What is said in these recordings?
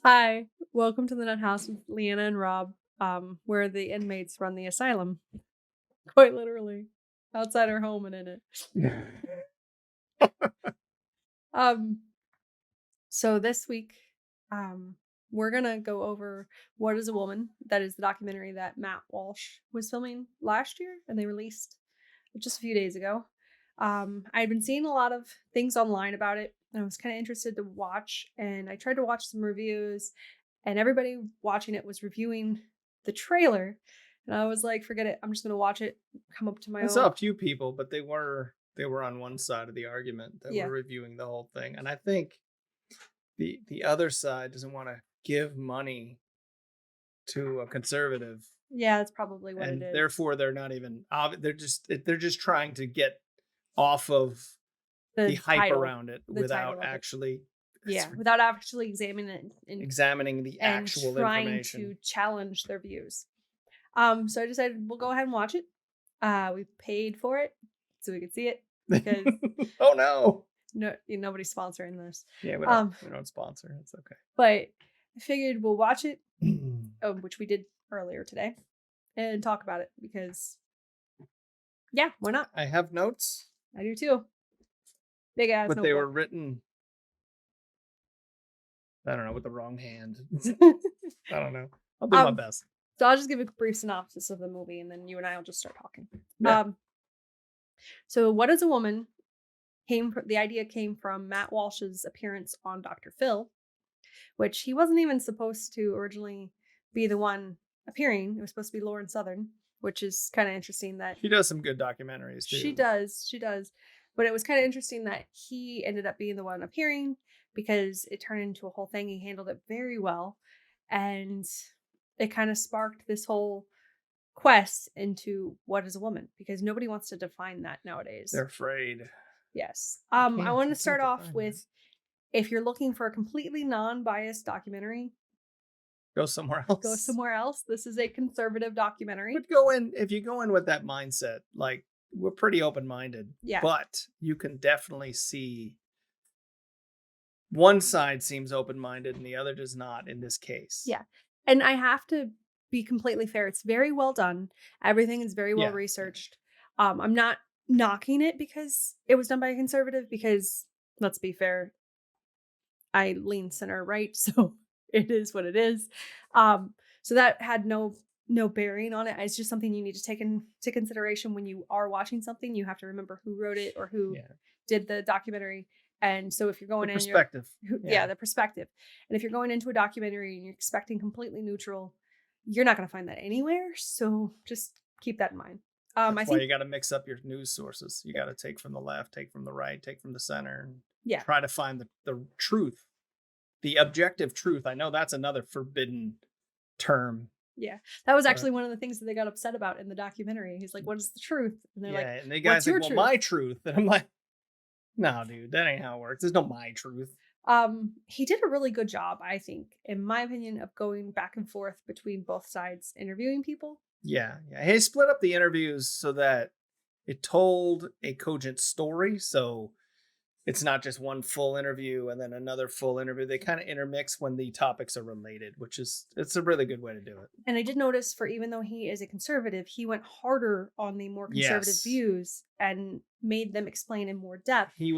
Hi, welcome to the Nuthouse with Leeanna and Rob, where the inmates run the asylum, quite literally, outside our home and in it. Um, so this week, we're gonna go over "What Is a Woman?" That is the documentary that Matt Walsh was filming last year, and they released just a few days ago. I'd been seeing a lot of things online about it, and I was kind of interested to watch. And I tried to watch some reviews, and everybody watching it was reviewing the trailer. And I was like, forget it. I'm just gonna watch it, come up to my I saw own. a few people, but they were on one side of the argument that Yeah, were reviewing the whole thing, and I think the other side doesn't want to give money to a conservative, yeah, that's probably what it and is. therefore they're not even. They're just trying to get off of the The hype title, around it the without title of it. actually Yeah, without actually examining it examining the and actual trying information. to challenge their views. So I decided we'll go ahead and watch it. We paid for it so we could see it because Oh no! nobody's sponsoring this. Yeah, we don't Um, we don't sponsor. It's but I figured we'll watch it, okay. which we did earlier today, and talk about it because yeah, why not? I have notes, I do too. Big ass but they were notebook. written, I don't know, with the wrong hand. I don't know. I'll do my um, best. so I'll just give a brief synopsis of the movie, and then you and I will just start talking. Yeah. Um, so What Is a Woman? The idea came from Matt Walsh's appearance on Dr. Phil, which he wasn't even supposed to originally be the one appearing. It was supposed to be Lauren Southern, which is kind of interesting that She does some good documentaries she too. does. She does. But it was kind of interesting that he ended up being the one appearing because it turned into a whole thing. He handled it very well. And it kind of sparked this whole quest into what is a woman because nobody wants to define that nowadays. They're afraid. Yes. You I can't. want You to start can't off define that. with if you're looking for a completely non-biased documentary, Go somewhere go else. somewhere else. This is a conservative documentary. But go in if you go in with that mindset. Like, we're pretty open minded, Yeah. but you can definitely see one side seems open minded and the other does not in this case. Yeah. And I have to be completely fair. It's very well done. Everything is very well Yeah. researched. I'm not knocking it because it was done by a conservative because let's be fair, I lean center right, so it is what it is. So that had no bearing on it. It's just something you need to take into consideration when you are watching something. You have to remember who wrote it or who Yeah. did the documentary. And so if you're The going in, perspective. yeah, the perspective. And if you're going into a documentary and you're expecting completely neutral, you're not going to find that anywhere. So just keep that in mind. I That's why think, you got to mix up your news sources. You got to take from the left, take from the right, take from the center, and yeah, try to find the truth, the objective truth. I know that's another forbidden term, yeah. That was but actually one of the things that they got upset about in the documentary. He's like, "What is the truth?" And they're like, yeah. And the "What's guy's like, your "Well, truth?" my truth," and I'm like, "No, dude, that ain't how it works. There's no my truth." He did a really good job, I think, in my opinion, of going back and forth between both sides, interviewing people. Yeah, yeah. He split up the interviews so that it told a cogent story. So it's not just one full interview and then another full interview. They kind of intermix when the topics are related, which is it's a really good way to do it. And I did notice for even though he is a conservative, he went harder on the more conservative Yes. views and made them explain in more depth. He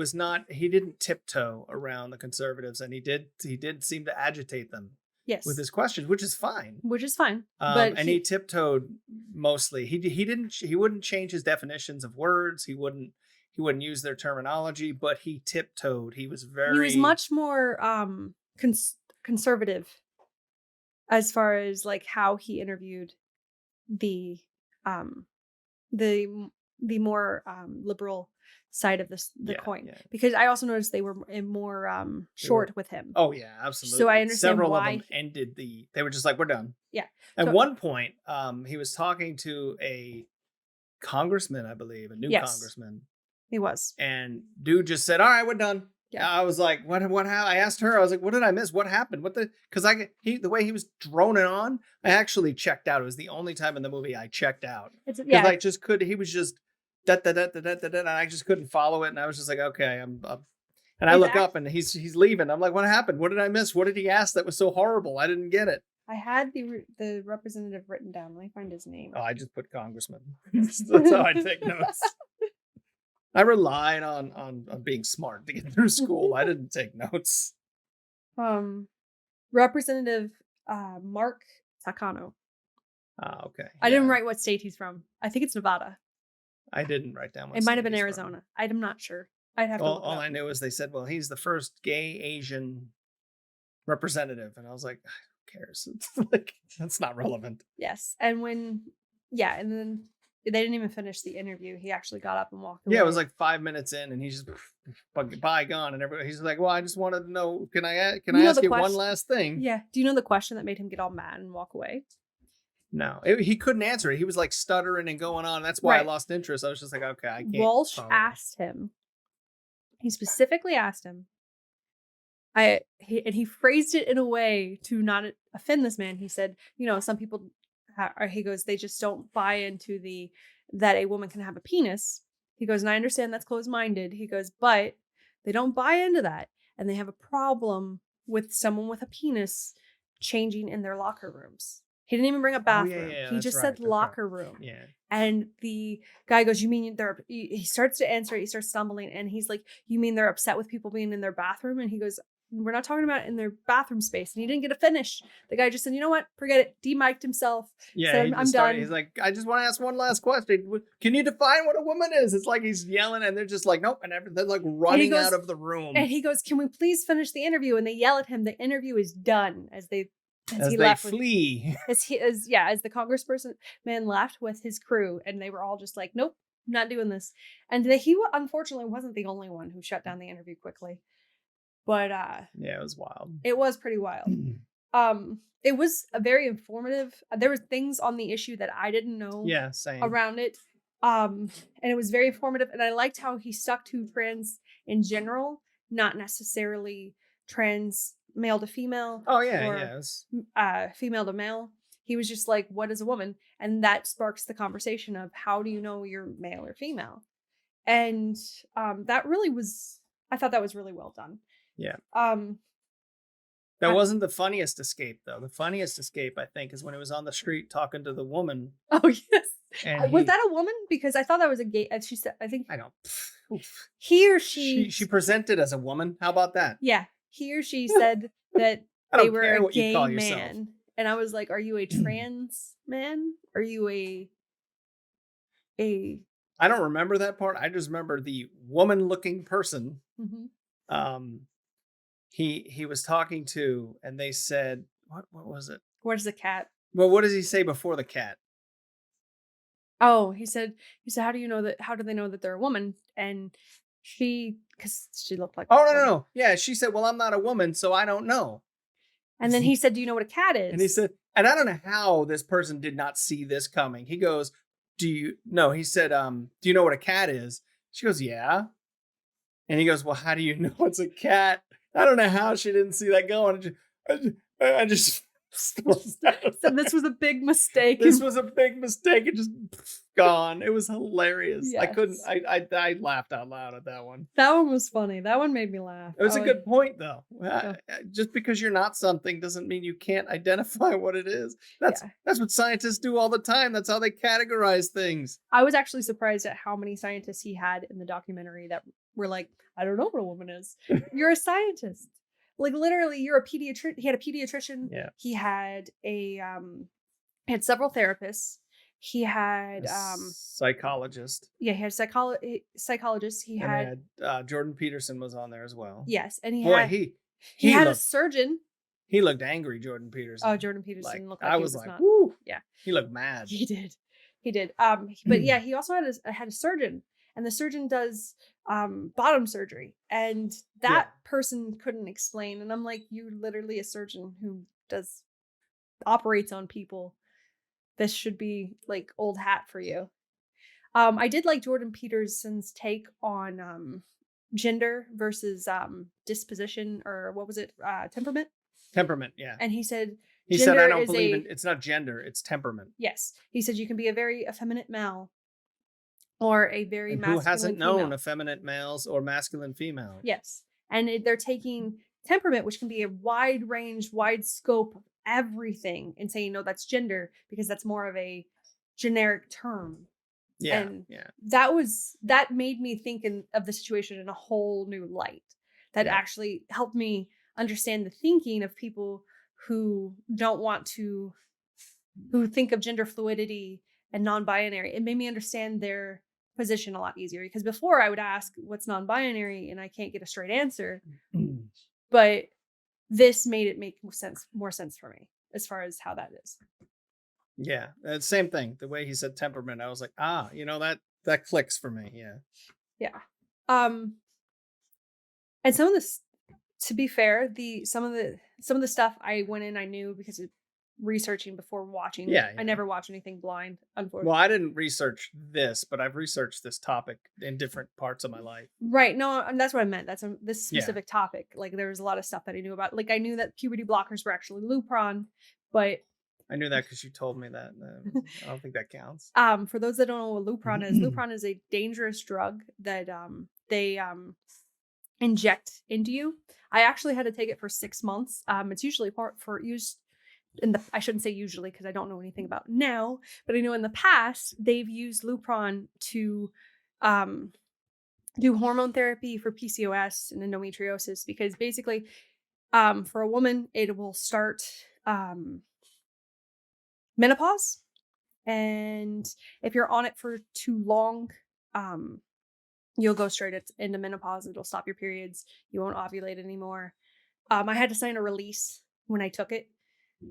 didn't tiptoe around the conservatives, and he did seem to agitate them with Yes, his questions, which is fine. which is fine. But And he tiptoed mostly. He wouldn't change his definitions of words. He wouldn't use their terminology, but he tiptoed. He was he was very much more conservative as far as like how he interviewed the um the the more liberal side of the yeah, coin yeah. because I also noticed they were more They were short with him. Oh yeah, So I absolutely. understand Several of them why. ended they were just like, we're done. Yeah. At So one point, he was talking to a congressman, I believe, a new yes, congressman, he was. and dude just said, "All right, we're done." Yeah. I was like, "What? How?" I asked her. I was like, "What did I miss? What happened? What the?" Because the way he was droning on, I actually checked out. It was the only time in the movie I checked out It's because yeah. I just could. He was just da da da da da da da, and I just couldn't follow it, and I was just like, "Okay, I'm." And I look up and he's leaving. I'm like, what happened? What did I miss? What did he ask that was so horrible? I didn't get it. I had the representative written down. Let me find his name. Oh, I just put congressman. That's how I take notes. I relied on being smart to get through school. I didn't take notes. Representative Mark Takano. Okay. I didn't write what state he's from. I think it's Nevada. I didn't write down what it might have been he's Arizona. I'm not sure. I'd have to look it all up. I knew is they said, well, he's the first gay Asian representative. And I was like, who cares? It's like, that's not relevant. Yes. And then they didn't even finish the interview. He actually got up and walked away. Yeah, it was like 5 minutes in, and he's just gone, and everybody. He's like, "Well, I just wanted to know. Can I ask you one last thing?" Yeah. Do you know the question that made him get all mad and walk away? No, he couldn't answer it. He was like stuttering and going on. That's why I lost interest. I was just like, okay, I can't. Walsh asked him. He specifically asked him. He phrased it in a way to not offend this man. He said, some people, he goes, they just don't buy into that a woman can have a penis. He goes, and I understand that's closed-minded. He goes, but they don't buy into that. And they have a problem with someone with a penis changing in their locker rooms. He didn't even bring up bathroom. He just said locker room. Yeah. And the guy goes, you mean he starts to answer it. He starts stumbling. And he's like, you mean they're upset with people being in their bathroom? And he goes, we're not talking about in their bathroom space. And he didn't get a finish. The guy just said, you know what? Forget it. De-mic'd himself. Yeah, said, I'm done. He's like, I just want to ask one last question. Can you define what a woman is? It's like he's yelling and they're just like, nope. And they're like running out of the room. And he goes, can we please finish the interview? And they yell at him. The interview is done as he flee. As the congressperson man left with his crew. And they were all just like, nope, not doing this. And he unfortunately wasn't the only one who shut down the interview quickly. But yeah, it was wild. It was pretty wild. It was a very informative. There were things on the issue that I didn't know. Yeah, same. Around it. And it was very informative. And I liked how he stuck to trans in general, not necessarily trans male to female. Oh yeah, or, female to male. He was just like, what is a woman? And that sparks the conversation of how do you know you're male or female? And that really was. I thought that was really well done. Yeah. That wasn't the funniest escape, though. The funniest escape, I think, is when he was on the street talking to the woman. Oh, yes. And was that a woman? Because I thought that was a gay. She said, I think. I don't. He or she. She presented as a woman. How about that? Yeah. He or she said that they were a gay man. And I was like, are you a trans man? Are you a. I don't remember that part. I just remember the woman-looking person. Mm-hmm. He was talking to, and they said, what was it? Where's the cat? Well, what does he say before the cat? Oh, he said, how do they know that they're a woman? And because she looked like. Oh, no. Yeah, she said, well, I'm not a woman, so I don't know. And then he said, do you know what a cat is? And he said, and I don't know how this person did not see this coming. He goes, he said, do you know what a cat is? She goes, yeah. And he goes, well, how do you know it's a cat? I don't know how she didn't see that going. I just so this was a big mistake. This was a big mistake. It just gone. It was hilarious. Yes. I laughed out loud at that one. That one was funny. That one made me laugh. It was a good point, though. Yeah. Just because you're not something doesn't mean you can't identify what it is. That's what scientists do all the time. That's how they categorize things. I was actually surprised at how many scientists he had in the documentary that were like, I don't know what a woman is. You're a scientist. Like literally, you're a pediatrician. He had a pediatrician. Yeah. He had had several therapists. He had psychologist. Yeah, he had psychologist. He had Jordan Peterson was on there as well. Yes, and he had a surgeon. He looked angry, Jordan Peterson. Oh, Jordan Peterson looked like I he was like, not. Woo! Yeah, he looked mad. He did. But yeah, he also had a surgeon, and the surgeon does bottom surgery, and that person couldn't explain. And I'm like, you're literally a surgeon who operates on people. This should be like old hat for you. I did like Jordan Peterson's take on gender versus disposition, or what was it? Temperament. Temperament, yeah. And he said I don't believe it's not gender, it's temperament. Yes. He said you can be a very effeminate male or a very masculine who hasn't female. known effeminate males or masculine females. Yes. And they're taking temperament, which can be a wide range, wide scope of everything, and saying, no, that's gender because that's more of a generic term. Yeah. And Yeah. that made me think of the situation in a whole new light. That Yeah. actually helped me understand the thinking of people who don't want to, who think of gender fluidity and non-binary. It made me understand their position a lot easier, because before I would ask what's non-binary and I can't get a straight answer, but this made it make more sense for me as far as how that is. Yeah. Same thing. The way he said temperament, I was like, that clicks for me. Yeah. Yeah. Um and some of this, to be fair, some of the stuff I went in, I knew because of researching before watching. Yeah. I Yeah. never watch anything blind, Well, unfortunately. I didn't research this, but I've researched this topic in different parts of my life. Right. No, and that's what I meant. That's this Yeah. specific topic. Like there was a lot of stuff that I knew about. Like I knew that puberty blockers were actually Lupron, but I knew that because you told me that. I don't think that counts. for those that don't know what Lupron is a dangerous drug that they inject into you. I actually had to take it for 6 months. It's usually for use in the, I shouldn't say usually because I don't know anything about now, but I know in the past they've used Lupron to um, do hormone therapy for PCOS and endometriosis, because basically for a woman it will start menopause, and if you're on it for too long, um, you'll go straight into menopause. It'll stop your periods. You won't ovulate anymore. I had to sign a release when I took it.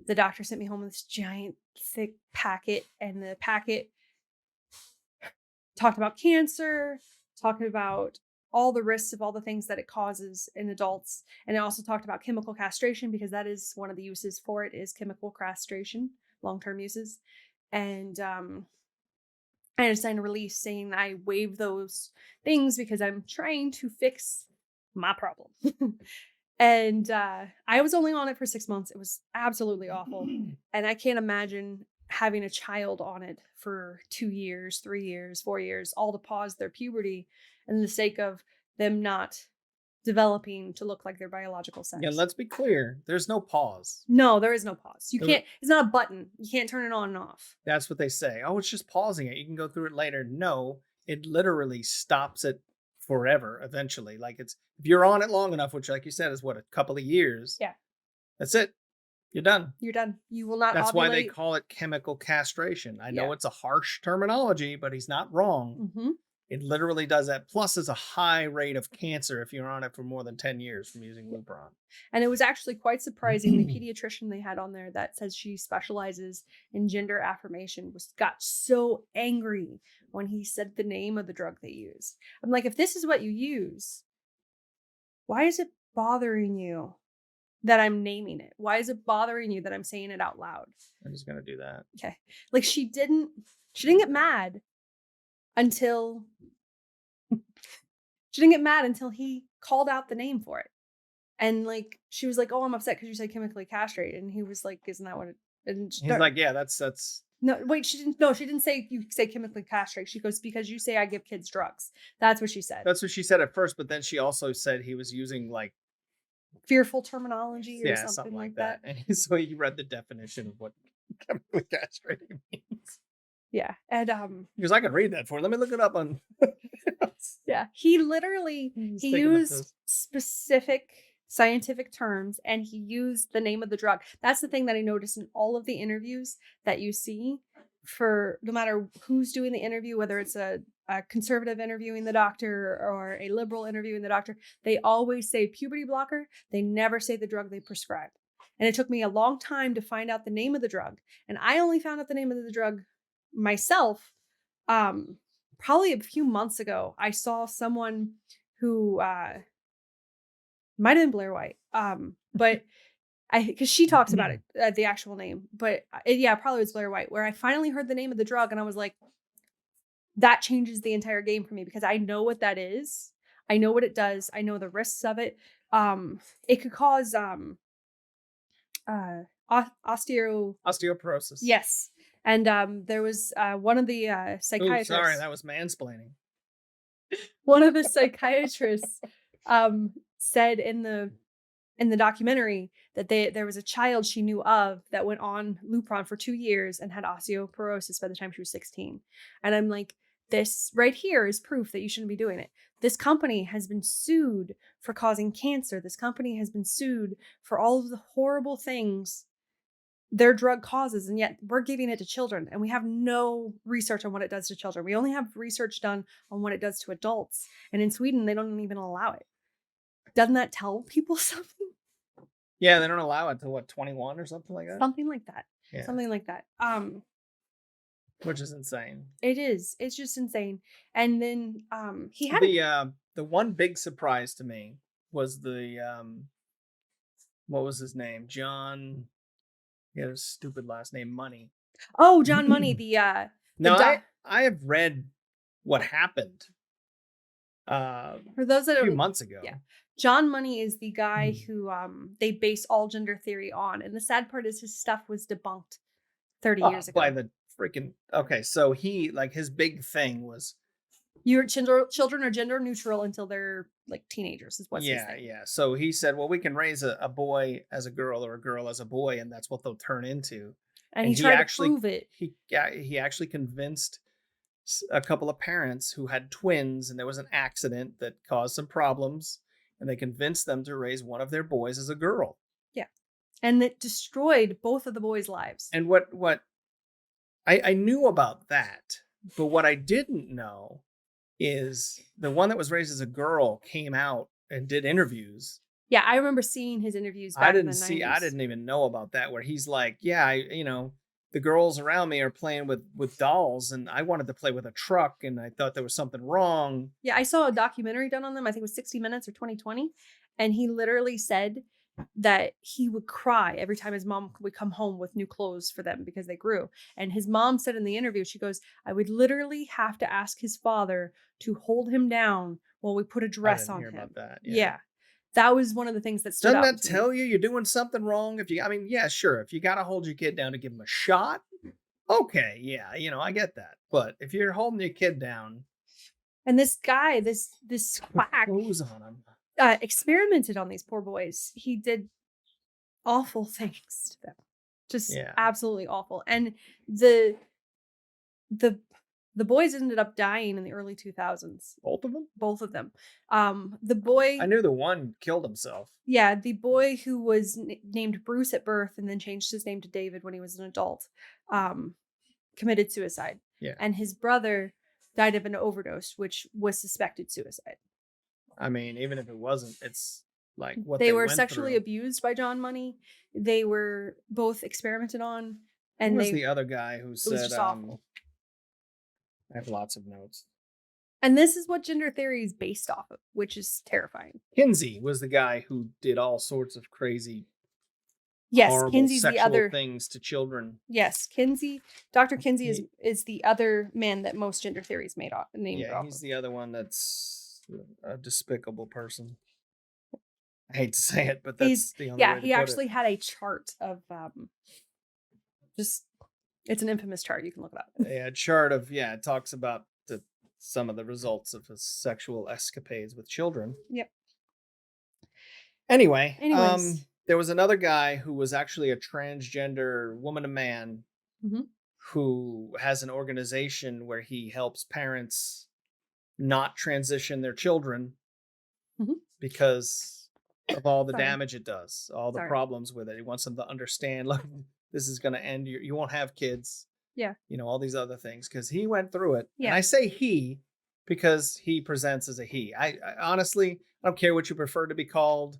The doctor sent me home with this giant, thick packet, and the packet talked about cancer, talking about all the risks of all the things that it causes in adults. And it also talked about chemical castration, because that is one of the uses for it, is chemical castration, long-term uses. And I had to sign a release saying I waive those things because I'm trying to fix my problem. And I was only on it for 6 months. It was absolutely awful. And I can't imagine having a child on it for 2 years, 3 years, 4 years, all to pause their puberty in the sake of them not developing to look like their biological Yeah, sex. let's be clear. There's no pause. No, there is no pause. You The- can't, it's not a button. You can't turn it on and off. That's what they say. Oh, it's just pausing it. You can go through it later. No, it literally stops it forever eventually. Like it's if you're on it long enough, which like you said is what, a couple of years. Yeah. That's it. You're done. You're done. You will not That's ovulate. why they call it chemical castration. I know it's a harsh terminology, but he's not wrong. Mm-hmm. It literally does that. Plus, there's a high rate of cancer if you're on it for more than 10 years from using Lupron. And it was actually quite surprising. The pediatrician they had on there that says she specializes in gender affirmation got so angry when he said the name of the drug they used. I'm like, if this is what you use, why is it bothering you that I'm naming it? Why is it bothering you that I'm saying it out loud? I'm just gonna do that. Okay. Like she didn't get mad until he called out the name for it. And like she was like, "Oh, I'm upset because you said chemically castrated." And he was like, "Isn't that what it?" And He's like, yeah, that's no, wait, she didn't. No, she didn't say you say chemically castrate. She goes, "Because you say I give kids drugs." That's what she said. that's what she said at first, but then she also said he was using like Fearful terminology or something like that. And so he read the definition of what chemically castrating means. Yeah, and Because I can read that for you. Let me look it up on. yeah, he literally He's he thinking of used this. specific scientific terms, and he used the name of the drug. That's the thing that I noticed in all of the interviews that you see, for no matter who's doing the interview, whether it's a conservative interviewing the doctor or a liberal interviewing the doctor, they always say puberty blocker. They never say the drug they prescribe. And it took me a long time to find out the name of the drug. And I only found out the name of the drug myself probably a few months ago. I saw someone who might have been Blair White, but because she talks about it, the actual name, but yeah, probably was Blair White, where I finally heard the name of the drug and I was like, that changes the entire game for me, because I know what that is. I know what it does. I know the risks of it. It could cause Osteoporosis. yes. And there was one of the Ooh, psychiatrists. sorry, that was mansplaining. One of the psychiatrists said in the documentary that there was a child she knew of that went on Lupron for 2 years and had osteoporosis by the time she was 16. And I'm like, this right here is proof that you shouldn't be doing it. This company has been sued for causing cancer. This company has been sued for all of the horrible things their drug causes, and yet we're giving it to children, and we have no research on what it does to children. We only have research done on what it does to adults. And in Sweden, they don't even allow it. Doesn't that tell people something? Yeah, they don't allow it to what, 21 or something like that? Something like that. Yeah. Something like that. Which is insane. It is. It's just insane. And then he had the one big surprise to me was what was his name? John. He had a stupid last name, Money. Oh, John Money, the No, I have read what happened for those that a few don't, months ago. yeah. John Money is the guy who they base all gender theory on. And the sad part is his stuff was debunked 30 years ago. By the freaking okay, so he like his big thing was your children are gender neutral until they're like teenagers is what's his thing. Yeah. So he said, well, we can raise a boy as a girl or a girl as a boy, and that's what they'll turn into. And he tried to prove it. He actually convinced a couple of parents who had twins, and there was an accident that caused some problems, and they convinced them to raise one of their boys as a girl. Yeah. And it destroyed both of the boys' lives. And what I knew about that, but what I didn't know is the one that was raised as a girl came out and did interviews. Yeah, I remember seeing his interviews back in the 90s. I didn't even know about that, where he's like, yeah, the girls around me are playing with dolls, and I wanted to play with a truck, and I thought there was something wrong. Yeah, I saw a documentary done on them. I think it was 60 Minutes or 2020. And he literally said that he would cry every time his mom would come home with new clothes for them because they grew. And his mom said in the interview, she goes, I would literally have to ask his father to hold him down while we put a dress on him. About that. Yeah. That was one of the things that stood out. Doesn't that tell you you're doing something wrong? Yeah, sure. If you got to hold your kid down to give him a shot, okay, yeah, I get that. But if you're holding your kid down, and this guy, this quack, clothes on him, experimented on these poor boys. He did awful things to them, just absolutely awful. And the boys ended up dying in the early 2000s. Both of them? Both of them. The boy... I knew the one killed himself. Yeah, the boy who was named Bruce at birth and then changed his name to David when he was an adult committed suicide. Yeah. And his brother died of an overdose, which was suspected suicide. I mean, even if it wasn't, it's like what they were sexually abused by John Money. They were both experimented on. And who was the other guy who said... just awful. I have lots of notes. And this is what gender theory is based off of, which is terrifying. Kinsey was the guy who did all sorts of crazy, horrible Kinsey's sexual the other things to children. Yes, Dr. Kinsey is the other man that most gender theories made off. He's the other one that's a despicable person. I hate to say it, but that's the only way to he actually had a chart of it's an infamous chart. You can look it up. Yeah, a chart of it talks about some of the results of his sexual escapades with children. Yep. Anyways, there was another guy who was actually a transgender woman to man who has an organization where he helps parents not transition their children because of all the damage it does, all the problems with it. He wants them to understand, look, this is going to end. You won't have kids. Yeah. All these other things because he went through it. Yeah. And I say he because he presents as a he. I honestly, I don't care what you prefer to be called.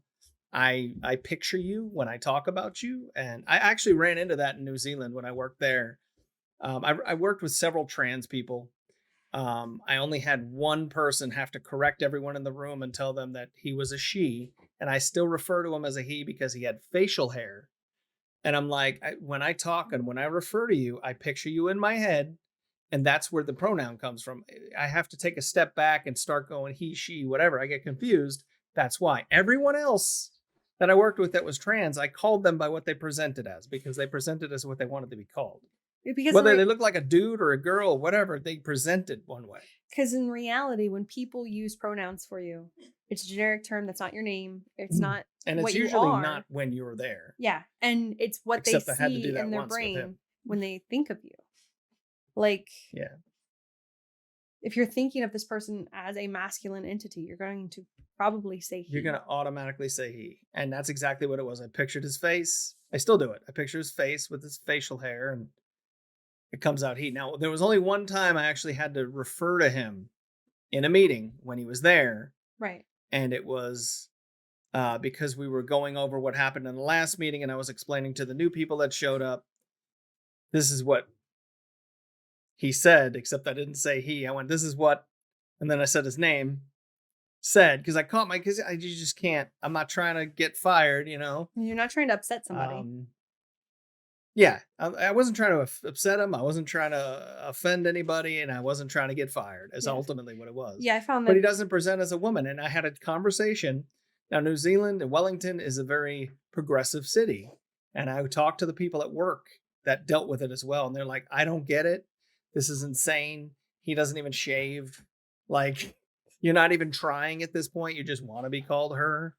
I picture you when I talk about you. And I actually ran into that in New Zealand when I worked there. I worked with several trans people. I only had one person have to correct everyone in the room and tell them that he was a she. And I still refer to him as a he because he had facial hair. And I'm like, when I talk and when I refer to you, I picture you in my head. And that's where the pronoun comes from. I have to take a step back and start going he, she, whatever. I get confused. That's why. Everyone else that I worked with that was trans, I called them by what they presented as because they presented as what they wanted to be called. Because Whether they look like a dude or a girl, whatever, they present it one way. in reality, when people use pronouns for you, it's a generic term that's not your name. It's not And it's what you usually not are. when you're there. Yeah. And it's what they Except I had to do see that in their once with him. brain when they think of you. Like, Yeah. if you're thinking of this person as a masculine entity, you're going to probably say he. You're going to automatically say he. And that's exactly what it was. I pictured his face. I still do it. I picture his face with his facial hair, and it comes out he. Now, there was only one time I actually had to refer to him in a meeting when he was there. Right. And it was because we were going over what happened in the last meeting, and I was explaining to the new people that showed up, this is what he said, except I didn't say he. I went, this is what, and then I said his name, said, because I caught because you just can't, I'm not trying to get fired, you know? You're not trying to upset somebody. Yeah, I wasn't trying to upset him. I wasn't trying to offend anybody, and I wasn't trying to get fired. Is ultimately what it was. Yeah, I found But that. he doesn't present as a woman, and I had a conversation. Now, New Zealand and Wellington is a very progressive city, and I talked to the people at work that dealt with it as well, and they're like, "I don't get it. This is insane. He doesn't even shave. Like, you're not even trying at this point. You just want to be called her."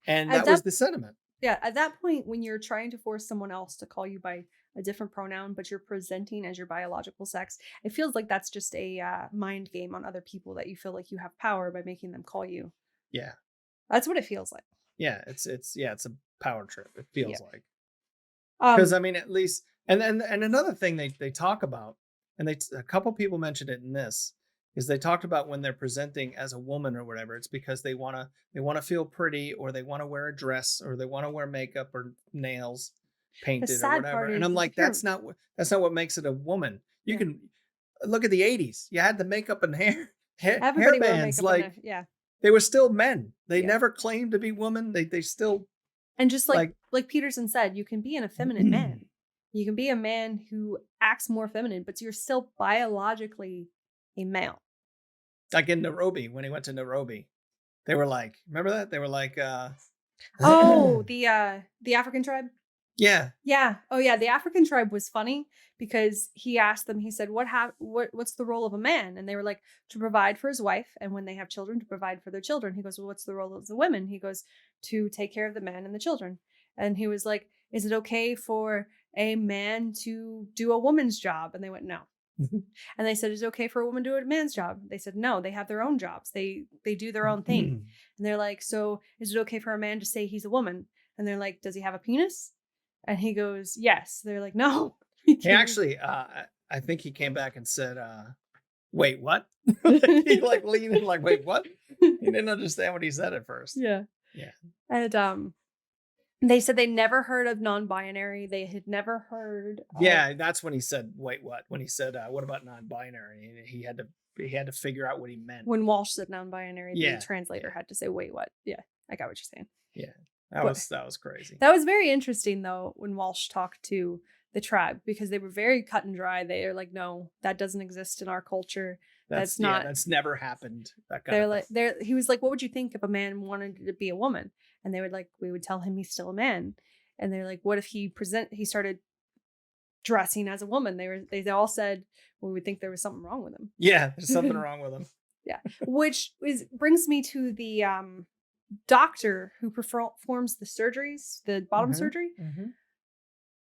And that was the sentiment. Yeah, at that point, when you're trying to force someone else to call you by a different pronoun, but you're presenting as your biological sex, it feels like that's just a mind game on other people, that you feel like you have power by making them call you. Yeah. That's what it feels like. Yeah, it's a power trip. It feels like. Um, Because I mean, at least, and another thing they talk about, and a couple people mentioned it in this, is they talked about when they're presenting as a woman or whatever, it's because they wanna feel pretty, or they wanna wear a dress, or they wanna wear makeup or nails the painted or sad whatever. part And I'm is, like, that's not what makes it a woman. You can look at the 80s. You had the makeup and hair everybody wore bands, makeup. like Yeah, they were still men. They Yeah. never claimed to be women. They still and just like like Peterson said, you can be an effeminate man. You can be a man who acts more feminine, but you're still biologically a male. like in Nairobi, when he went to Nairobi, they were like, remember that? They were like, Oh, the African tribe? yeah. Yeah. Oh yeah, the African tribe was funny because he asked them, he said, what's the role of a man? And they were like, to provide for his wife, and when they have children, to provide for their children. He goes, well, what's the role of the women? He goes, to take care of the man and the children. And he was like, is it okay for a man to do a woman's job? And they went, no. And they said, is it okay for a woman to do a man's job? They said, no, they have their own jobs. They do their own thing. And they're like, so is it okay for a man to say he's a woman? And they're like, does he have a penis? And he goes, yes. They're like, no. He actually, I think he came back and said, wait, what? He like leaned in like, wait, what? He didn't understand what he said at first. Yeah. Yeah. And they said they never heard of non-binary. They had never heard Yeah, that's when he said, wait, what? When he said, what about non-binary? And he had to figure out what he meant. When Walsh said non-binary, Yeah. the translator had to say, wait, what? Yeah, I got what you're saying. Yeah. That was crazy. That was very interesting, though, when Walsh talked to the tribe, because they were very cut and dry. They are like, no, that doesn't exist in our culture. That's not. That's never happened. That kind They're of like, thing. he was like, what would you think if a man wanted to be a woman? And we would tell him he's still a man. And they're like, what if he started dressing as a woman? They all said, we would think there was something wrong with him. Yeah, there's something wrong with him. Yeah, which brings me to the doctor who performs the surgeries, the bottom surgery.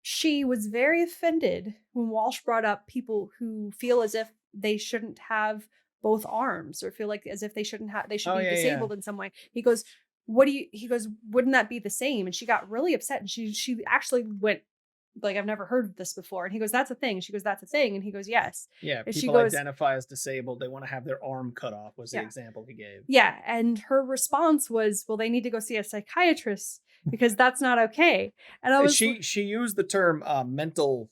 She was very offended when Walsh brought up people who feel as if they shouldn't have both arms, or feel like as if they should be disabled in some way. He goes, wouldn't that be the same? And she got really upset, and she actually went like, I've never heard of this before. And he goes, that's a thing. She goes, that's a thing. And he goes, yes. Yeah, and people identify as disabled. They want to have their arm cut off, was the example he gave. Yeah, and her response was, well, they need to go see a psychiatrist because that's not okay. And I was she used the term mental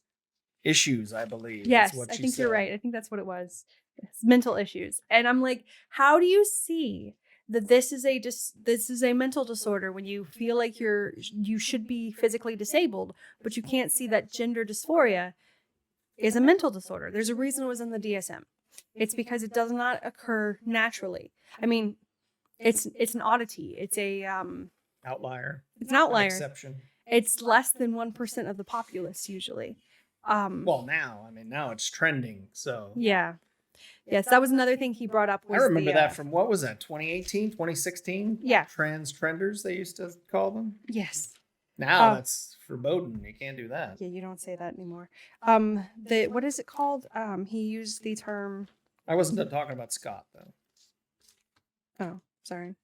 issues, I believe. Yes, I think you're right. I think that's what it was. It's mental issues. And I'm like, how do you see that this is a mental disorder when you feel like you should be physically disabled, but you can't see that gender dysphoria is a mental disorder? There's a reason it was in the DSM. It's because it does not occur naturally. I mean, it's an oddity. It's a outlier. It's an outlier. Exception. It's less than 1% of the populace usually. Well, now it's trending. So Yeah. Yes, that was another thing he brought up I was remember the that from what was that, 2018, 2016? yeah. Trans trenders, they used to call them. Yes. Now that's verboten. You can't do that. Yeah, you don't say that anymore. The what is it called? He used the term. I wasn't talking about Scott, though. Oh, sorry.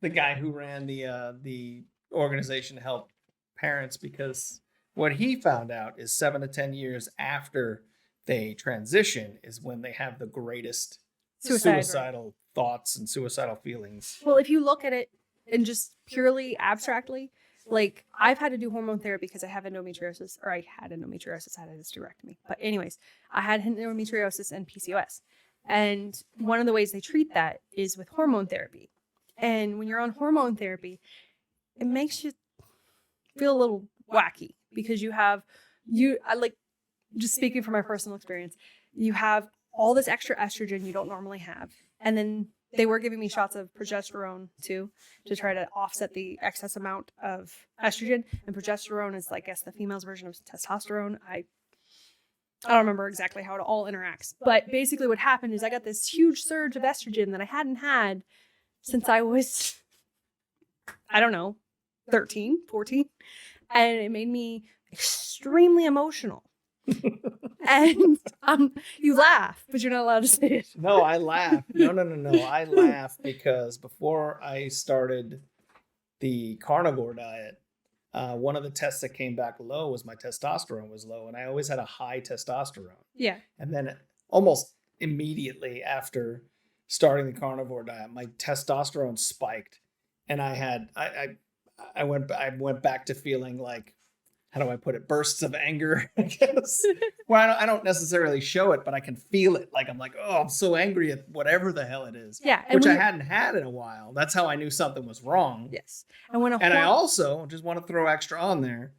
The guy who ran the organization to help parents, because what he found out is 7 to 10 years after they transition is when they have the greatest suicidal thoughts and suicidal feels. Well, if you look at it and just purely abstractly, like I've had to do hormone therapy because I have endometriosis, or I had endometriosis, I had a hysterectomy. But anyways, I had endometriosis and PCOS. And one of the ways they treat that is with hormone therapy. And when you're on hormone therapy, it makes you feel a little wacky because I like, just speaking from my personal experience, you have all this extra estrogen you don't normally have. And then they were giving me shots of progesterone too, to try to offset the excess amount of estrogen. And progesterone is, I guess, the female's version of testosterone. I don't remember exactly how it all interacts. But basically what happened is I got this huge surge of estrogen that I hadn't had since I was, I don't know, 13, 14. And it made me extremely emotional. And you laugh, but you're not allowed to say it. No, I laugh. No. I laugh because before I started the carnivore diet, one of the tests that came back low was my testosterone was low, and I always had a high testosterone. Yeah. And then almost immediately after starting the carnivore diet, my testosterone spiked, and I went back to feeling like, how do I put it? Bursts of anger, I guess. Well, I don't necessarily show it, but I can feel it. Like I'm like, oh, I'm so angry at whatever the hell it is. Yeah. Which I hadn't had in a while. That's how I knew something was wrong. Yes. And I also just want to throw extra on there.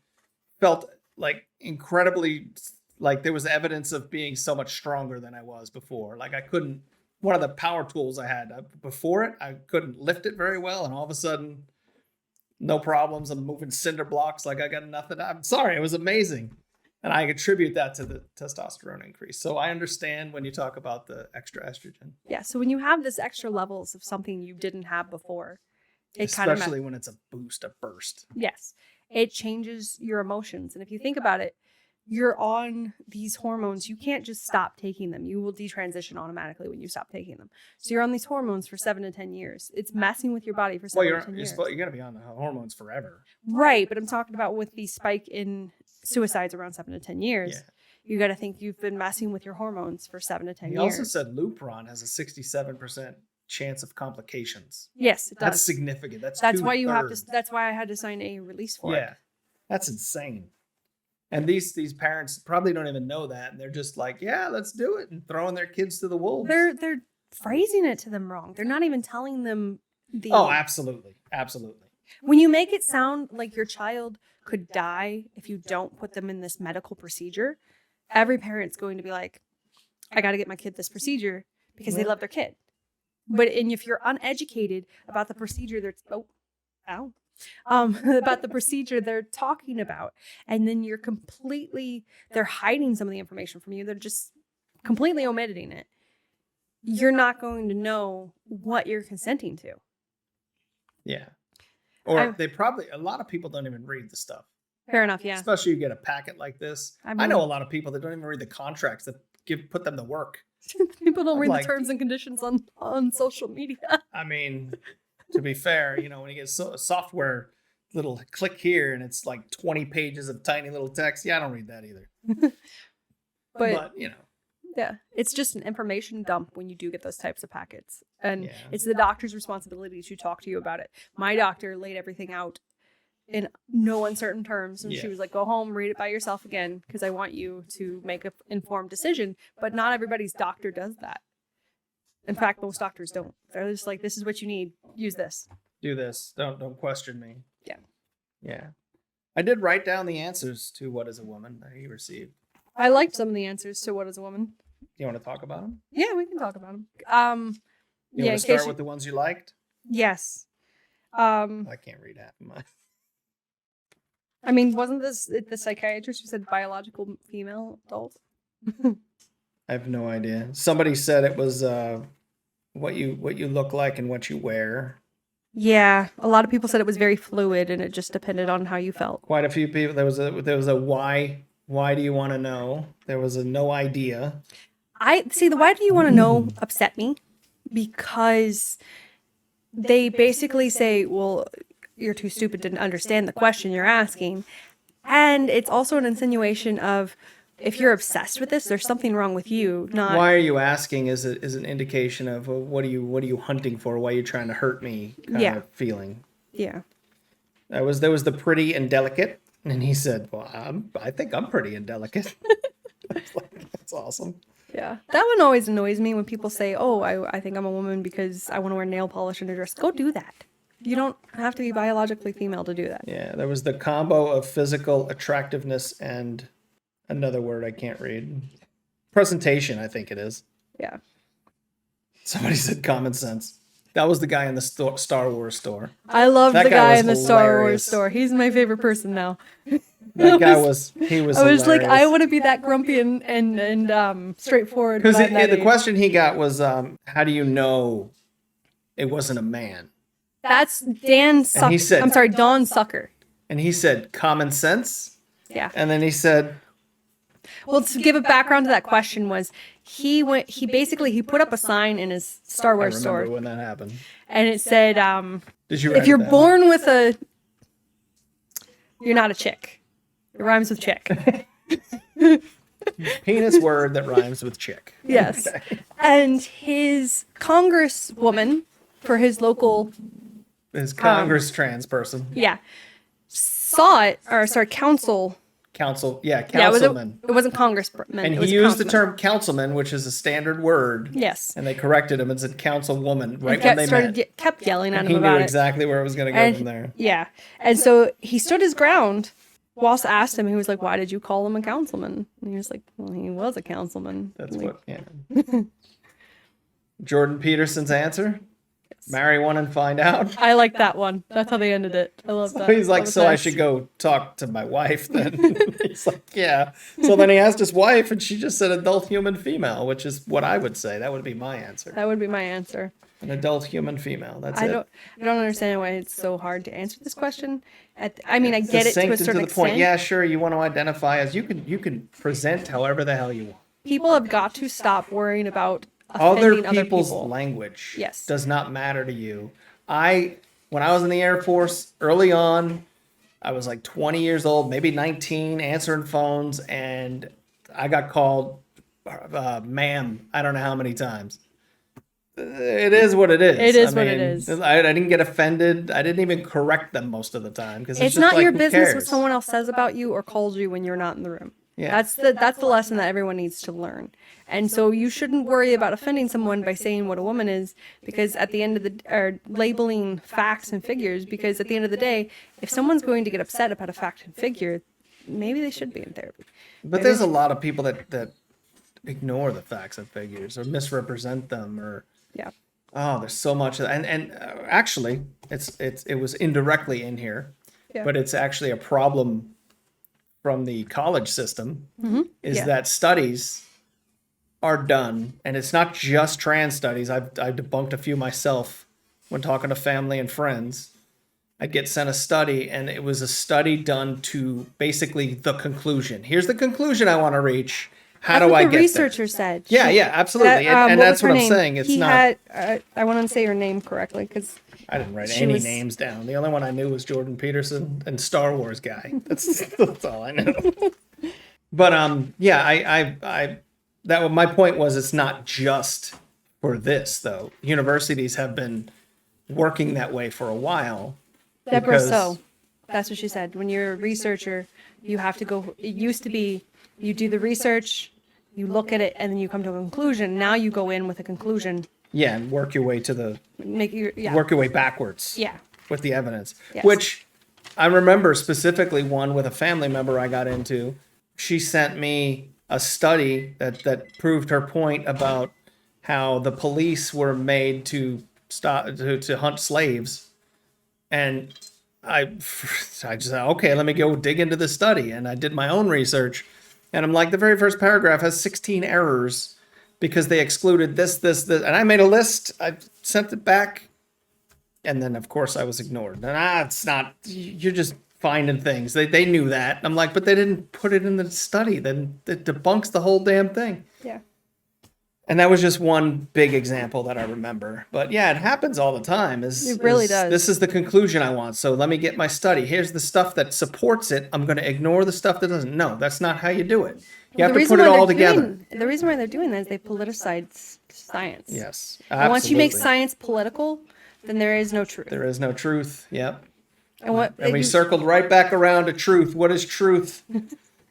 Felt like incredibly, like there was evidence of being so much stronger than I was before. Like I couldn't. One of the power tools I had before it, I couldn't lift it very well, and all of a sudden, no problems. I'm moving cinder blocks like I got nothing. I'm sorry. It was amazing. And I attribute that to the testosterone increase. So I understand when you talk about the extra estrogen. Yeah. So when you have this extra levels of something you didn't have before, especially when it's a burst. Yes. It changes your emotions. And if you think about it, you're on these hormones. You can't just stop taking them. You will detransition automatically when you stop taking them. So you're on these hormones for 7 to 10 years. It's messing with your body for 7 to 10 years. You're going to be on the hormones forever. Right. But I'm talking about with the spike in suicides around 7 to 10 years. Yeah. You got to think you've been messing with your hormones for 7 to 10 years. He also said Lupron has a 67% chance of complications. Yes, it does. That's significant. That's why you have to. That's why I had to sign a release for it. Yeah, that's insane. And these parents probably don't even know that, and they're just like, "Yeah, let's do it," and throwing their kids to the wolves. They're phrasing it to them wrong. They're not even telling them the. Oh, absolutely. When you make it sound like your child could die if you don't put them in this medical procedure, every parent's going to be like, "I got to get my kid this procedure because they love their kid." But if you're uneducated about the procedure, about the procedure they're talking about, and then they're hiding some of the information from you. They're just completely omitting it. You're not going to know what you're consenting to. Yeah. Or a lot of people don't even read the stuff. Fair enough. Yeah. Especially you get a packet like this. I know a lot of people that don't even read the contracts that put them to work. People don't read the terms and conditions on social media. I mean, to be fair, when you get software little click here and it's like 20 pages of tiny little text. Yeah, I don't read that either. but yeah, it's just an information dump when you do get those types of packets. And it's the doctor's responsibility to talk to you about it. My doctor laid everything out in no uncertain terms. And she was like, go home, read it by yourself again, because I want you to make an informed decision. But not everybody's doctor does that. In fact, most doctors don't. They're just like, this is what you need. Use this. Do this. Don't question me. Yeah. Yeah. I did write down the answers to What is a Woman that he received. I liked some of the answers to What is a Woman. You want to talk about them? Yeah, we can talk about them. You want to start with the ones you liked? Yes. I can't read half of mine. I mean, wasn't this the psychiatrist who said biological female adult? I have no idea. Somebody said it was what you look like and what you wear. Yeah, a lot of people said it was very fluid and it just depended on how you felt. Quite a few people. There was a why do you want to know? There was a no idea. I see the why do you want to know upset me because they basically say, well, you're too stupid to understand the question you're asking. And it's also an insinuation of if you're obsessed with this, there's something wrong with you. Not Why are you asking is an indication of what are you hunting for? Why are you trying to hurt me? Kind of feeling. Yeah. There was the pretty and delicate, and he said, "Well, I think I'm pretty and delicate." I was like, that's awesome. Yeah. That one always annoys me when people say, oh, I think I'm a woman because I want to wear nail polish and a dress. Go do that. You don't have to be biologically female to do that. Yeah, there was the combo of physical attractiveness and another word I can't read. Presentation, I think it is. Yeah. Somebody said common sense. That was the guy in the Star Wars store. I love the guy in the Star Wars hilarious. store. He's my favorite person now. That guy was I was hilarious. like, I want to be that grumpy and straightforward. Because by that the age. question he got was, how do you know it wasn't a man? That's Dan Sucker. he said- I'm sorry, Don Sucker. And he said, common sense? Yeah. And then he said, Well, to give a background to that question was he put up a sign in his Star I Wars remember store when that happened. and it said, Did you write if you're it down? born with you're not a chick. It rhymes with chick. Penis word that rhymes with chick. Yes. Okay. And his congresswoman for his local, His Congress trans person. saw it, or sorry, council. Councilman. Yeah, it wasn't congressman. And it he was used the councilman. term councilman, which is a standard word. Yes. And they corrected him and said councilwoman right He when they met. kept yelling at And him he knew about it. exactly where it was going to go And from there. yeah, and so he stood his ground. Walsh asked him, he was like, "Why did you call him a councilman?" And he was like, "Well, he was a councilman." That's Like, what, yeah. Jordan Peterson's answer? Marry one and find out. I like that one. That's how they ended it. I love that. He's like, That was so I nice. should go talk to my wife then. He's like, yeah. So then he asked his wife, and she just said adult human female, which is what I would say. That would be my answer. That would be my answer. An adult human female. That's I it. don't understand why it's so hard to answer this question. I mean, I get it to Succinct a and certain the point. extent. Yeah, sure. You want to identify as you can present however the hell you want. People have got to stop worrying about Other offending other people's people. language Yes. does not matter to you. When I was in the Air Force early on, I was like 20 years old, maybe 19, answering phones, and I got called ma'am. I don't know how many times. It is what it is. It is what it is. I didn't get offended. I didn't even correct them most of the time because It's just not like, your who business what cares? someone else says about you or calls you when you're not in the room. Yeah. That's the lesson that everyone needs to learn. And so you shouldn't worry about offending someone by saying what a woman is, because at the end of or labeling facts and figures, because at the end of the day, if someone's going to get upset about a fact and figure, maybe they should be in therapy. But there's a lot of people that ignore the facts and figures or misrepresent them or Yeah. oh, there's so much and actually it was indirectly in here, Yeah. but it's actually a problem from the college system is Yeah. that studies are done, and it's not just trans studies. I've debunked a few myself when talking to family and friends. I'd get sent a study, and it was a study done to basically the conclusion. Here's the conclusion I want to reach. How do I get the there? researcher said. Yeah, yeah, absolutely. And that's what I'm saying. It's not. I want to say her name correctly because I didn't write she any was- names down. The only one I knew was Jordan Peterson and Star Wars guy. That's all I know. But yeah, I that my point was it's not just for this though. Universities have been working that way for a while. Deborah because- So. That's what she said. When you're a researcher, you have to go. It used to be you do the research, you look at it, and then you come to a conclusion. Now you go in with a conclusion. Yeah, and work your way to the work your way backwards. Yeah. With the evidence. Yes. Which I remember specifically one with a family member I got into. She sent me a study that proved her point about how the police were made to stop to hunt slaves. And I just said, okay, let me go dig into the study. And I did my own research. And I'm like, the very first paragraph has 16 errors because they excluded this. And I made a list. I sent it back. And then, of course, I was ignored. And it's not, you're just finding things. They knew that. I'm like, but they didn't put it in the study. Then it debunks the whole damn thing. Yeah. And that was just one big example that I remember. But yeah, it happens all the time. It really does. This is the conclusion I want. So let me get my study. Here's the stuff that supports it. I'm going to ignore the stuff that doesn't. No, that's not how you do it. You have to put it all together. The reason why they're doing that is they politicize science. Yes. Absolutely. And once you make science political, then there is no truth. There is no truth. Yep. And we circled right back around to truth. What is truth?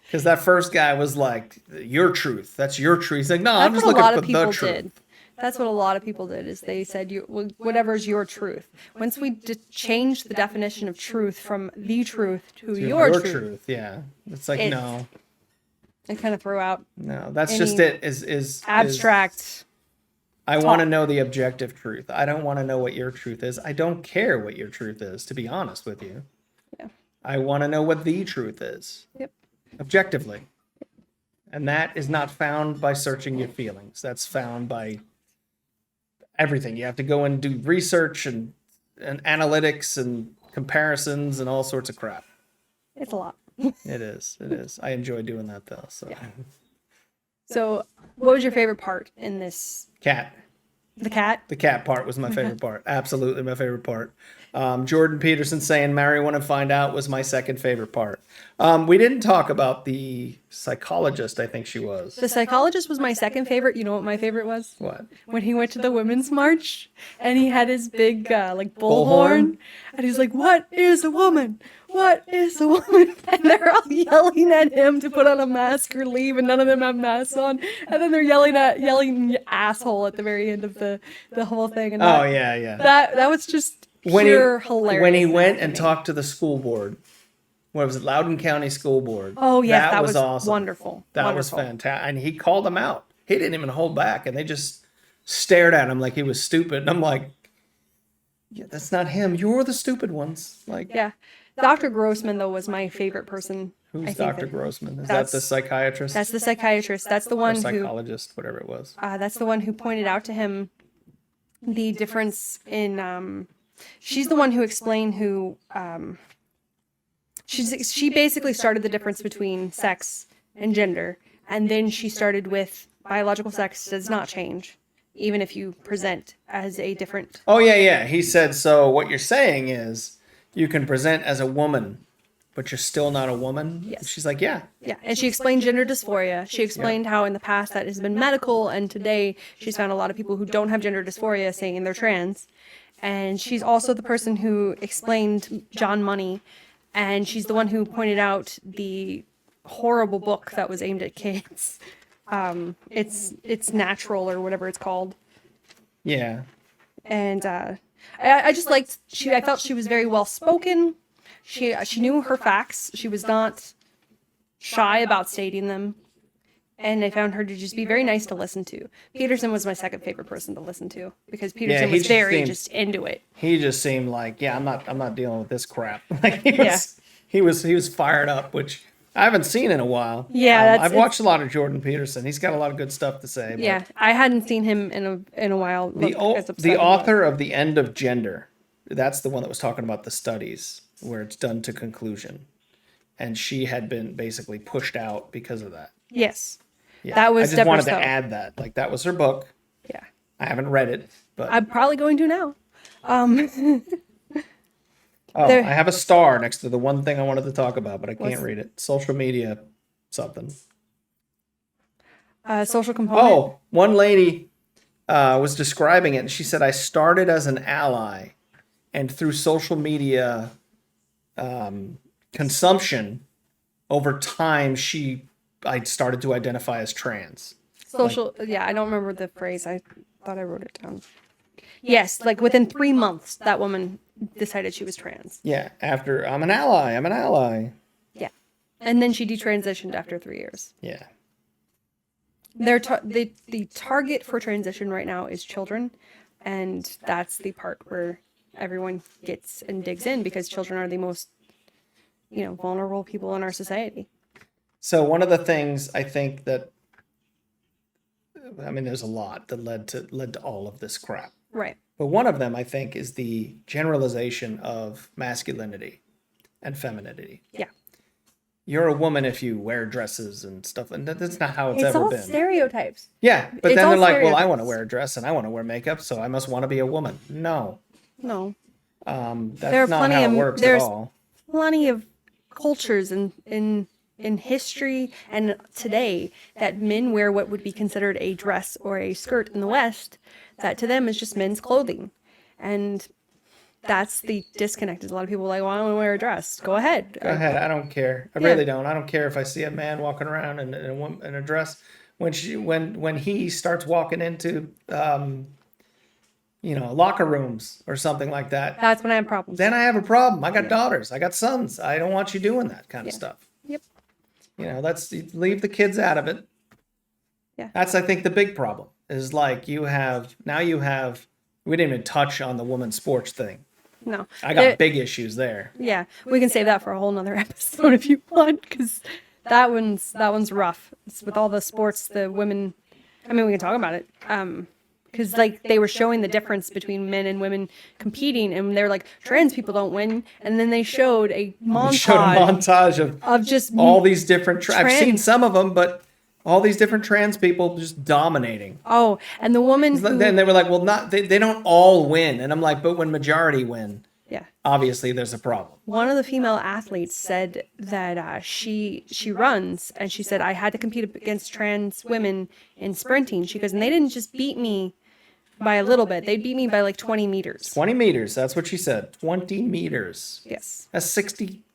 Because that first guy was like, your truth. That's your truth. He's like, no, I'm just looking for the truth. That's what a lot of people did, is they said, whatever's your truth. Once we changed the definition of truth from the truth to your truth. Yeah. It's like, no. And kind of throw out. No, that's just it. Is abstract. I want to know the objective truth. I don't want to know what your truth is. I don't care what your truth is, to be honest with you. Yeah. I want to know what the truth is. Yep. Objectively. And that is not found by searching your feelings. That's found by everything. You have to go and do research and analytics and comparisons and all sorts of crap. It's a lot. It is. It is. I enjoy doing that though. So. Yeah. So, what was your favorite part in this? Cat. The cat? The cat part was my favorite part. Absolutely my favorite part. Jordan Peterson saying marry one and find out was my second favorite part. We didn't talk about the psychologist, I think she was. The psychologist was my second favorite. You know what my favorite was? What? When he went to the Women's March and he had his big bullhorn. And he's like, what is a woman? What is a woman? And they're all yelling at him to put on a mask or leave, and none of them have masks on. And then they're yelling asshole at the very end of the whole thing. And yeah. That was just pure hilarious. When he went and talked to the school board, what was it, Loudoun County School Board? Oh yes, that was awesome. Wonderful. That was fantastic, and he called them out. He didn't even hold back, and they just stared at him like he was stupid. And I'm like, yeah, that's not him. You're the stupid ones. Like, yeah. Dr. Grossman, though, was my favorite person. Who's Dr. Grossman? Is that the psychiatrist? That's the psychiatrist. That's the one psychologist, whatever it was. That's the one who pointed out to him the difference in. She's the one who explained who. She basically started the difference between sex and gender, and then she started with biological sex does not change, even if you present as a different. Oh yeah. He said so. What you're saying is, you can present as a woman, but you're still not a woman? Yes. She's like, yeah. Yeah, and she explained gender dysphoria. She explained how in the past that has been medical, and today she's found a lot of people who don't have gender dysphoria saying they're trans. And she's also the person who explained John Money, and she's the one who pointed out the horrible book that was aimed at kids. It's Natural or whatever it's called. Yeah. And I just liked I felt she was very well spoken. She knew her facts. She was not shy about stating them. And I found her to just be very nice to listen to. Peterson was my second favorite person to listen to because Peterson was very into it. He just seemed like, yeah, I'm not dealing with this crap. Like he was fired up, which I haven't seen in a while. Yeah, I've watched a lot of Jordan Peterson. He's got a lot of good stuff to say. Yeah, I hadn't seen him in a while. The author of The End of Gender, that's the one that was talking about the studies where it's done to conclusion, and she had been basically pushed out because of that. Yes, yeah. That was. I just wanted to add that, like that was her book. Yeah, I haven't read it, but I'm probably going to now. I have a star next to the one thing I wanted to talk about, but I can't read it. Social media, something. Social component. Oh, one lady was describing it, and she said, I started as an ally, and through social media consumption, over time, I started to identify as trans. I don't remember the phrase. I thought I wrote it down. Yes, like within 3 months, that woman decided she was trans. Yeah, after I'm an ally. Yeah, and then she detransitioned after 3 years. Yeah. The target for transition right now is children, and that's the part where everyone gets and digs in because children are the most, vulnerable people in our society. So one of the things I think that, I mean, there's a lot that led to all of this crap. Right. But one of them, I think, is the generalization of masculinity and femininity. Yeah. You're a woman if you wear dresses and stuff, and that's not how it's It's ever all been. stereotypes. Yeah, but It's then all they're like, well, I stereotypes. want to wear a dress and I want to wear makeup, so I must want to be a woman. No, No. that's not how it works at all. Plenty of cultures in history and today that men wear what would be considered a dress or a skirt in the West, that to them is just men's clothing. And that's the disconnect. Is a lot of people are like, well, I want to wear a dress. Go ahead. Go ahead. I don't care. I really don't. I don't care if I see a man walking around in a dress. When he starts walking into locker rooms or something like that, That's when I have problems. then I have a problem. I got daughters. I got sons. I don't want you doing that kind of stuff. Yep. Let's leave the kids out of it. Yeah. That's, I think, the big problem is like we didn't even touch on the women's sports thing. No. I got big issues there. Yeah. We can save that for a whole nother episode if you want, because that one's rough. It's with all the sports, the women, I mean, we can talk about it. Because like they were showing the difference between men and women competing, and they're like, trans people don't win. And then they showed a montage, of just all these different I've seen some of them, but all these different trans people just dominating. Oh, and the woman then they were like, well, they don't all win. And I'm like, but when majority win, yeah, obviously there's a problem. One of the female athletes said that she runs, and she said, I had to compete against trans women in sprinting. She goes, and they didn't just beat me by a little bit. They beat me by like 20 meters. 20 meters. That's what she said. 20 meters. Yes. That's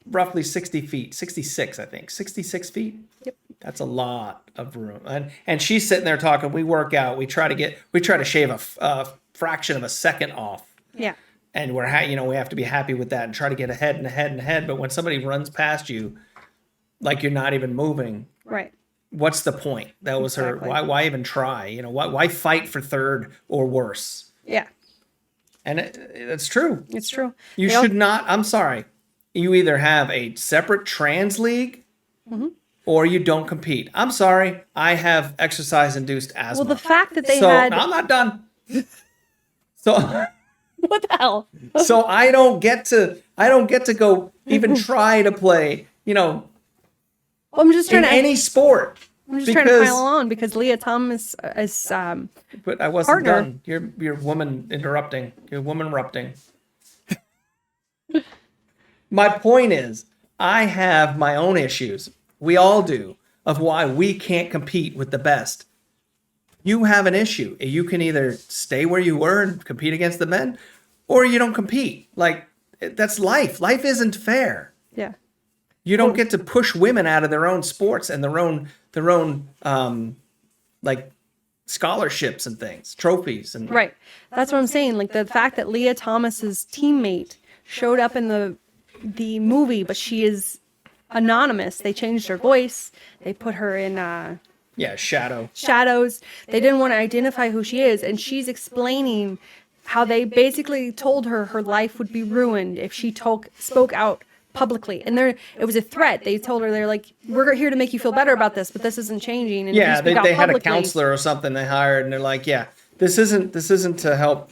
roughly 60 feet. 66, I think. 66 feet. Yep. That's a lot of room. And she's sitting there talking, we work out. We try to shave a fraction of a second off. Yeah. And we have to be happy with that and try to get ahead and ahead and ahead. But when somebody runs past you, like you're not even moving. Right. What's the point? That was exactly. her. Why even try? Why fight for third or worse? Yeah. And it's true. It's true. You should not. I'm sorry. You either have a separate trans league, or you don't compete. I'm sorry. I have exercise-induced asthma. Well, the fact that they No, had. I'm not done. So. What the hell? So I don't get to go even try to play. I'm just trying in to any sport. I'm just trying to pile on because Leah Thomas is But I wasn't partner. done. You're woman interrupting. You're woman-rupting. My point is, I have my own issues. We all do, of why we can't compete with the best. You have an issue. You can either stay where you were and compete against the men, or you don't compete. Like, that's life. Life isn't fair. Yeah. You don't get to push women out of their own sports and their own like scholarships and things, trophies and Right. That's what I'm saying. Like the fact that Leah Thomas's teammate showed up in the movie, but she is anonymous. They changed her voice. They put her in shadows. They didn't want to identify who she is, and she's explaining how they basically told her life would be ruined if she spoke out publicly. And it was a threat. They told her, they're like, we're here to make you feel better about this, but this isn't changing. And yeah, they had a counselor or something they hired, and they're like, yeah, this isn't to help.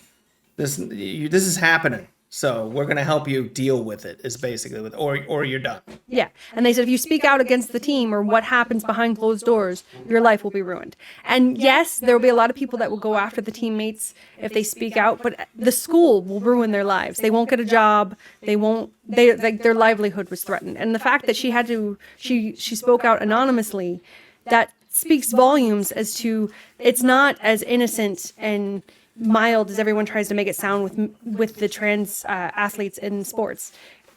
This is happening. So we're going to help you deal with it, is basically with, or you're done. Yeah. And they said, if you speak out against the team or what happens behind closed doors, your life will be ruined. And yes, there will be a lot of people that will go after the teammates if they speak out, but the school will ruin their lives. They won't get a job. Their livelihood was threatened. And the fact that she spoke out anonymously, that speaks volumes as to, it's not as innocent and mild as everyone tries to make it sound with the trans athletes in sports.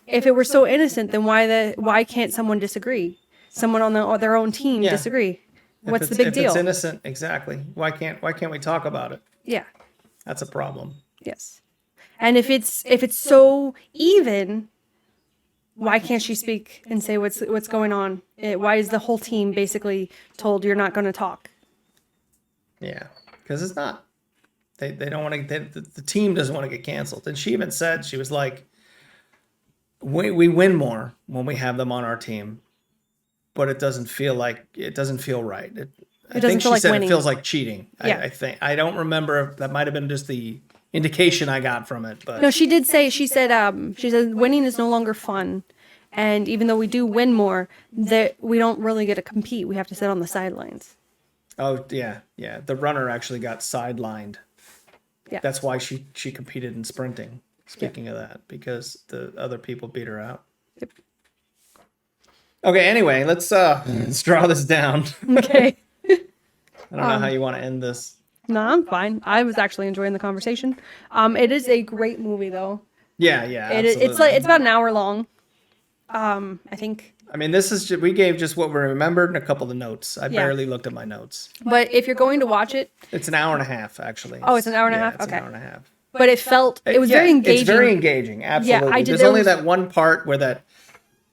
If it were so innocent, then why can't someone disagree? Someone on their own team disagree. What's the big deal? If it's innocent, exactly. Why can't we talk about it? Yeah. That's a problem. Yes. And if it's so even, why can't she speak and say what's going on? Why is the whole team basically told you're not going to talk? Yeah, because it's not. They don't want to. The team doesn't want to get canceled. And she even said, she was like, we win more when we have them on our team, but it doesn't feel right. I doesn't think feel she like said winning. it feels like cheating. Yeah. I think I don't remember. That might have been just the indication I got from it. But No, she did say, she said winning is no longer fun. And even though we do win more, that we don't really get to compete. We have to sit on the sidelines. oh yeah. The runner actually got sidelined. Yeah. That's why she competed in sprinting. Speaking of that, because the other people beat her out. Yep. Okay, anyway, let's draw this down. Okay. I don't know how you want to end this. No, I'm fine. I was actually enjoying the conversation. It is a great movie, though. Yeah, absolutely. It's about an hour long. I think. I mean, this is we gave just what we remembered and a couple of the notes. I barely looked at my notes. But if you're going to watch it, It's an hour and a half, actually. Oh, it's an hour and a half? It's Okay. an hour and a half. but it was very engaging. It's very engaging. Absolutely. I did There's only those- that one part where that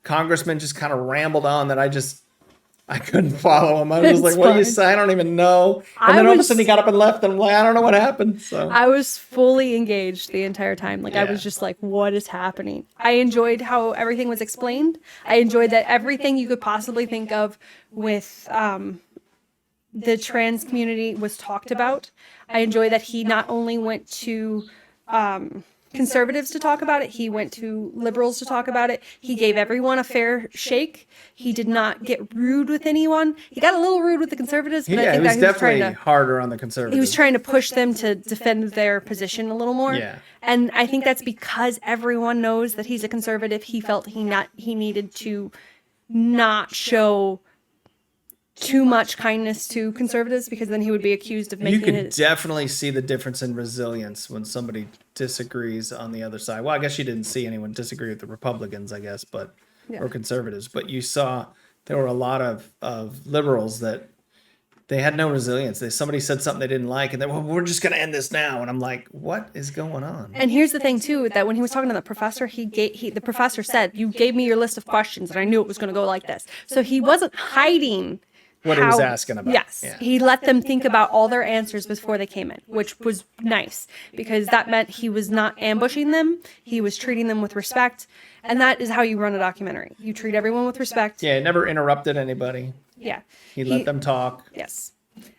congressman just kind of rambled on that I couldn't follow him. I was It's like, what do you fine. say? I don't even know. And I then all of a was- sudden he got up and left, and I'm like, I don't know what happened. So I was fully engaged the entire time. Like, I Yeah. was just like, what is happening? I enjoyed how everything was explained. I enjoyed that everything you could possibly think of with the trans community was talked about. I enjoy that he not only went to conservatives to talk about it, he went to liberals to talk about it. He gave everyone a fair shake. He did not get rude with anyone. He got a little rude with the conservatives, but I yeah, think it was that he was trying definitely to harder on the conservatives. he was trying to push them to defend their position a little more. Yeah. And I think that's because everyone knows that he's a conservative. He felt he needed to not show too much kindness to conservatives, because then he would be accused of You making could it. definitely see the difference in resilience when somebody disagrees on the other side. Well, I guess you didn't see anyone disagree with the Republicans, I guess, but or conservatives. But you saw there were a lot of liberals that they had no resilience. Somebody said something they didn't like, and then, well, we're just going to end this now. And I'm like, what is going on? And here's the thing too, that when he was talking to the professor, the professor said, "You gave me your list of questions, and I knew it was going to go like this." So he wasn't hiding What he was asking about. Yes. Yeah. He let them think about all their answers before they came in, which was nice, because that meant he was not ambushing them. He was treating them with respect. And that is how you run a documentary. You treat everyone with respect. Yeah, he never interrupted anybody. Yeah. He let them talk. Yes.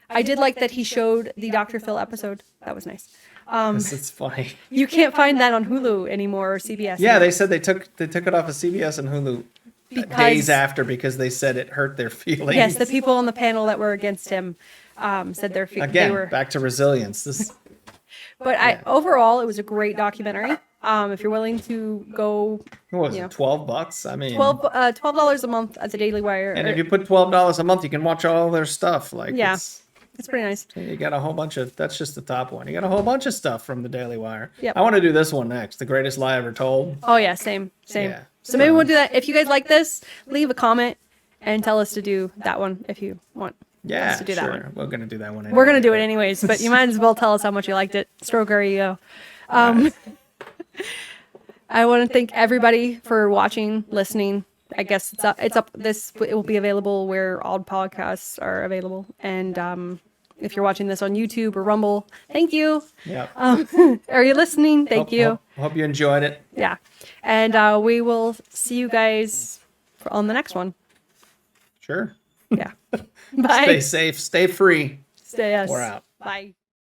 I did like that he showed the Dr. Phil episode. That was nice. It's funny. You can't find that on Hulu anymore, or CBS. Yeah, they said they took it off of CBS and Hulu days after, because they said it hurt their feelings. Yes, the people on the panel that were against him said their feelings. Again, They were. back to resilience. This But overall, it was a great documentary. If you're willing to go, what was Yeah. it, $12? I mean, $12 a month at the Daily Wire. and if you put $12 a month, you can watch all their stuff. Like, Yeah. It's pretty nice. you got a whole bunch of. That's just the top one. You got a whole bunch of stuff from the Daily Wire. Yep. I want to do this one next. The greatest lie ever told. Oh yeah, same. Yeah. So maybe we'll do that. If you guys like this, leave a comment and tell us to do that one if you want. Yeah, us to do that sure. one. We're gonna do that one. We're gonna anyway, do but- it anyways, but you might as well tell us how much you liked it. Stroke our ego. I want to thank everybody for watching, listening. I guess it's up. It will be available where all podcasts are available. And if you're watching this on YouTube or Rumble, thank you. Yeah. Are you listening? Thank you. Hope you enjoyed it. Yeah. And we will see you guys on the next one. Sure. Yeah. Bye. Stay safe. Stay free. Stay us. We're out. Bye.